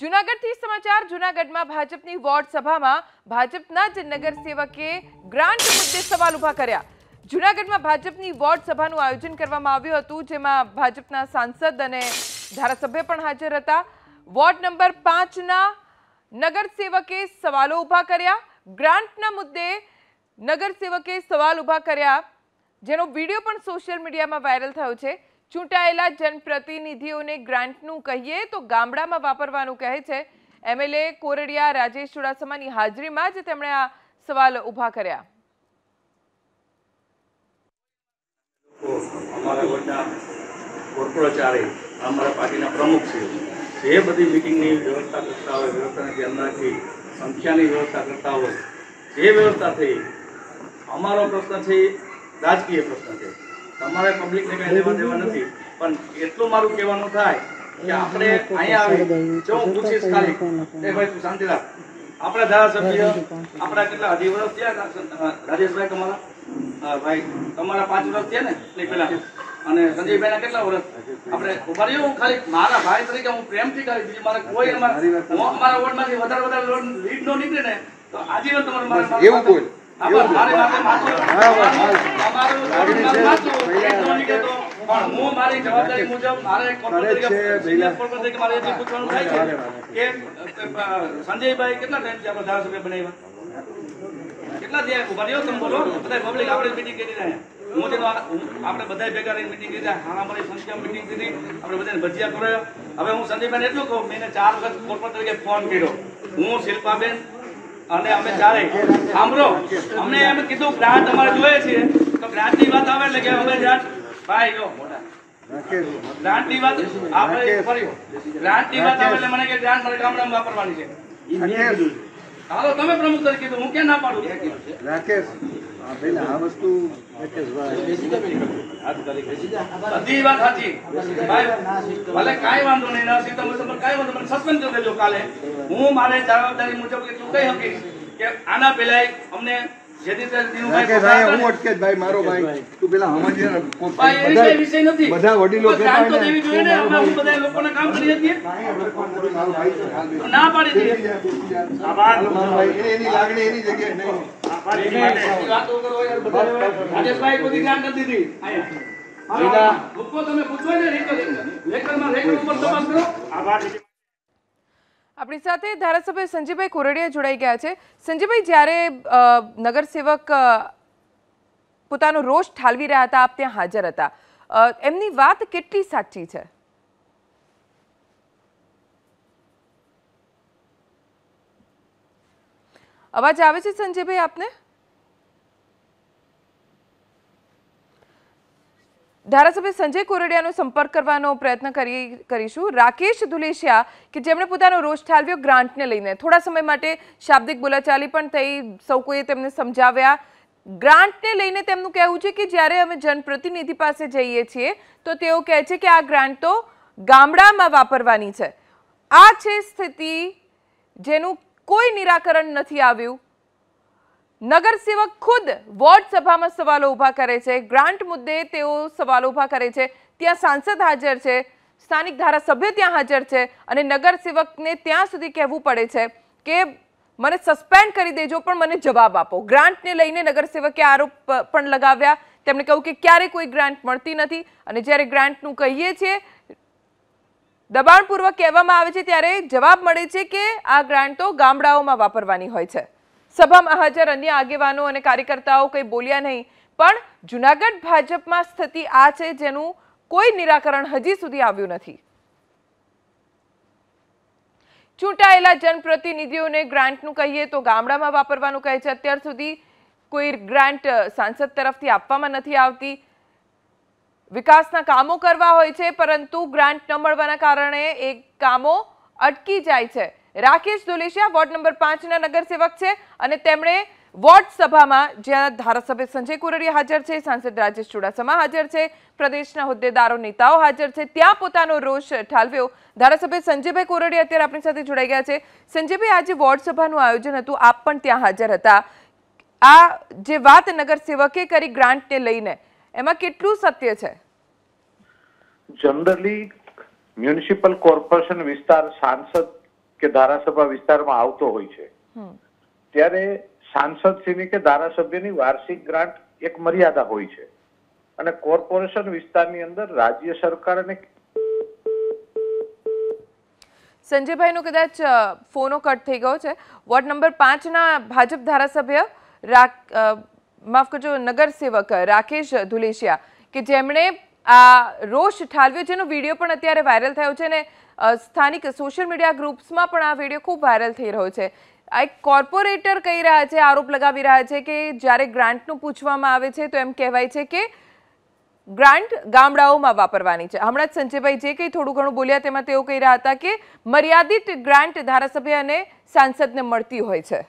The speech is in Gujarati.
જૂનાગઢથી સમાચાર જૂનાગઢમાં ભાજપની વોર્ડ સભામાં ભાજપના જ નગરસેવકે ગ્રાન્ટ મુદ્દે સવાલ ઉભા કર્યા। જૂનાગઢમાં ભાજપની વોર્ડ સભાનું આયોજન કરવામાં આવ્યું હતું, જેમાં ભાજપના સાંસદ અને ધારાસભ્ય પણ હાજર હતા। વોર્ડ નંબર 5ના નગરસેવકે સવાલો ઉભા કર્યા। ગ્રાન્ટના મુદ્દે નગરસેવકે સવાલ ઉભા કર્યા, જેનો વિડીયો પણ સોશિયલ મીડિયામાં વાયરલ થયો છે। ચૂંટાયેલા જનપ્રતિનિધિઓને ગ્રાન્ટનું કહીએ તો ગામડામાં વાપરવાનું કહે છે। એમએલએ કોરડિયા રાજેશ ચુડાસમાની હાજરીમાં જ તેમણે આ સવાલ ઉભા કર્યા। અમારા વોર્ડના કોર્પોરેટરે અમારા પાર્ટીના પ્રમુખ છે, જે બધી મિટિંગની વ્યવસ્થા કરતા હોય, વ્યવસ્થાને ધ્યાન રાખી સંખ્યાની વ્યવસ્થા કરતા હોય, જે વ્યવસ્થા થઈ, અમારો પ્રશ્ન છે રાજકીય પ્રશ્ન છે, તમારે પબ્લિકને કંઈ લેવા દેવા નથી। પણ એટલું મારું કહેવાનું થાય કે આપણે અહીંયા આવી જો હું પૂછીશ ખાલી એ ભાઈ તું શાંતિ રાખ, આપણા ધારાસભ્ય આપણા કેટલા 10 વર્ષ થયા રાજેશભાઈ, તમારા ભાઈ તમારા 5 વર્ષ થયા ને એટલે પેલા, અને સંજયભાઈના કેટલા વર્ષ આપણે ઉભા રહ્યો। હું ખાલી મારા ભાઈ તરીકે હું પ્રેમથી કરી દીધી, મારે કોઈ અમારા વોર્ડમાંથી વધારે લીડ નો નીકળે ને તો આજીવન તમારે એવું કોઈ હું મારી જવાબદારી મુજબ મારે મારે એટલું પૂછવાનું થાય છે કે સંજયભાઈ કેટલા ટાઈમથી આપણા ધારાસભ્ય બનાવ્યા, કેટલા થયા ઉભા રહ્યો તમે બોલો। બધા પબ્લિક આપણે મિટિંગ કરી રહ્યા, હું જેનો આપણે બધા ભેગા રહીને મિટિંગ કરી રહ્યા, અમારી સંખ્યા મિટિંગ કરી, આપણે બધાને ભજીયા કર્યો। હવે હું સંજયભાઈને એટલું કહું, મેં 4 વખત કોર્પોરેટર તરીકે ફોન કર્યો, હું શિલ્પાબેન અને અમે ચારે સાંભળો, અમને એમ કીધું ગ્રાન્ટ અમારે જોઈએ છે, તો ગ્રાન્ટની વાત આવે એટલે કે અમે ગ્રાન્ટ ભાઈ જો ગ્રાન્ટની વાત આપણે કર્યો, ગ્રાન્ટની વાત આવે એટલે મને કે ગ્રાન્ટ મારે ગામડામાં વાપરવાની છે। હાલો તમે પ્રમુખ તરીકે કીધું, હું ક્યાં ના પાડું રાકેશ આ વસ્તુ બધી વાત સાચી ભાઈ, ભલે કાંઈ વાંધો નહીં, ના સીધા કાંઈ વાંધો નહીં, સસ્પેન્ડ કરી દેજો કાલે। હું મારે જવાબદારી મુજબ એટલું કહી શકીશ કે આના પહેલા અમને બધા વડીલો લોકોના કામ કરીએ છીએ, ના પાડી દઈએ એની લાગણી એની જગ્યાએ રાજેશભાઈ કોઈ ધ્યાન નથી દીધી, તમે પૂછો ને લેખનમાં લેખન ઉપર તપાસ કરો। આભાર। આપણી સાથે ધારાસભ્ય સંજયભાઈ કોરડિયા જોડાઈ ગયા છે। સંજયભાઈ, જ્યારે નગરસેવક પોતાનો રોષ ઠાલવી રહ્યા હતા, આપ ત્યાં હાજર હતા, એમની વાત કેટલી સાચી છે? અવાજ આવે છે સંજયભાઈ આપને? ધારાસભ્ય સંજય કોરડિયાનો સંપર્ક કરવાનો પ્રયત્ન કરીશું। રાકેશ ધુલેશિયા કે જેમણે પોતાનો રોષ ઠાલવ્યો ગ્રાન્ટને લઈને, થોડા સમય માટે શાબ્દિક બોલાચાલી પણ થઈ, સૌ કોઈએ તેમને સમજાવ્યા। ગ્રાન્ટને લઈને તેમનું કહેવું છે કે જ્યારે અમે જનપ્રતિનિધિ પાસે જઈએ છીએ તો તેઓ કહે છે કે આ ગ્રાન્ટ તો ગામડામાં વાપરવાની છે। આ છે સ્થિતિ જેનું કોઈ નિરાકરણ નથી આવ્યું। નગરસેવક ખુદ વોર્ડ સભામાં સવાલો ઉભા કરે છે, ગ્રાન્ટ મુદ્દે તેઓ સવાલો ઉભા કરે છે, ત્યાં સાંસદ હાજર છે, સ્થાનિક ધારાસભ્ય ત્યાં હાજર છે, અને નગરસેવકને ત્યાં સુધી કહેવું પડે છે કે મને સસ્પેન્ડ કરી દેજો પણ મને જવાબ આપો। ગ્રાન્ટને લઈને નગરસેવકે આરોપ પણ લગાવ્યા, તેમણે કહ્યું કે ક્યારે કોઈ ગ્રાન્ટ મળતી નથી, અને જ્યારે ગ્રાન્ટનું કહીએ છીએ, દબાણપૂર્વક કહેવામાં આવે છે, ત્યારે જવાબ મળે છે કે આ ગ્રાન્ટ તો ગામડાઓમાં વાપરવાની હોય છે। સભામાં હાજર અન્ય આગેવાનો અને કાર્યકર્તાઓ કંઈ બોલ્યા નહીં, પણ જૂનાગઢ ભાજપમાં સ્થિતિ આ છે જેનું કોઈ નિરાકરણ હજી સુધી આવ્યું નથી। ચૂંટાયેલા જનપ્રતિનિધિઓને ગ્રાન્ટનું કહીએ તો ગામડામાં વાપરવાનું કહે છે। અત્યાર સુધી કોઈ ગ્રાન્ટ સાંસદ તરફથી આપવામાં નથી આવતી। વિકાસના કામો કરવા હોય છે, પરંતુ ગ્રાન્ટ ન મળવાના કારણે એ કામો અટકી જાય છે। રાકેશ ધુલેશિયા વોર્ડ નંબર 5ના નગરસેવક છે, અને તેમણે વોર્ડ સભામાં જ્યાં ધારાસભ્ય સંજય કોરડિયા હાજર છે, સાંસદ રાજેશ ચુડાસમા હાજર છે, પ્રદેશના હોદ્દેદારો નેતાઓ હાજર છે, ત્યાં પોતાનો રોષ ઠાલવ્યો। ધારાસભ્ય સંજયભાઈ કોરડિયા અત્યારે આપણી સાથે જોડાઈ ગયા છે। સંજયભાઈ, આજે વોર્ડ સભાનું આયોજન હતું, આપ પણ ત્યાં હાજર હતા। આ જે વાત નગરસેવકે કરી ગ્રાન્ટને લઈને, એમાં કેટલું સત્ય છે? જનરલી મ્યુનિસિપલ કોર્પોરેશન વિસ્તાર સાંસદ કે ધારાસભા વિસ્તારમાં આવતો હોય છે, ત્યારે સાંસદશ્રીની કે ધારાસભ્યની વાર્ષિક ગ્રાન્ટ એક મર્યાદા હોય છે અને કોર્પોરેશન વિસ્તારની અંદર રાજ્ય સરકાર અને સંજયભાઈનો કદાચ ફોનો કટ થઈ ગયો છે. વોર્ડ નંબર 5ના ભાજપ ધારાસભ્ય માફ કરજો નગરસેવક રાકેશ ધુલેશિયા કે જેમણે આ રોષ ઠાલવ્યો, જેનો વિડીયો પણ અત્યારે વાયરલ થયો છે અને સ્થાનિક સોશિયલ મીડિયા ગ્રુપ્સમાં પણ આ વિડીયો ખૂબ વાયરલ થઈ રહ્યો છે. આ એક કોર્પોરેટર કહી રહ્યા છે, આરોપ લગાવી રહ્યા છે કે જ્યારે ગ્રાન્ટનું પૂછવામાં આવે છે તો એમ કહેવાય છે કે ગ્રાન્ટ ગામડાઓમાં વાપરવાની છે. હમણાં જ સંજયભાઈ જે કંઈ થોડું ઘણું બોલ્યા તેમાં તેઓ કહી રહ્યા હતા કે મર્યાદિત ગ્રાન્ટ ધારાસભ્ય અને સાંસદને મળતી હોય છે.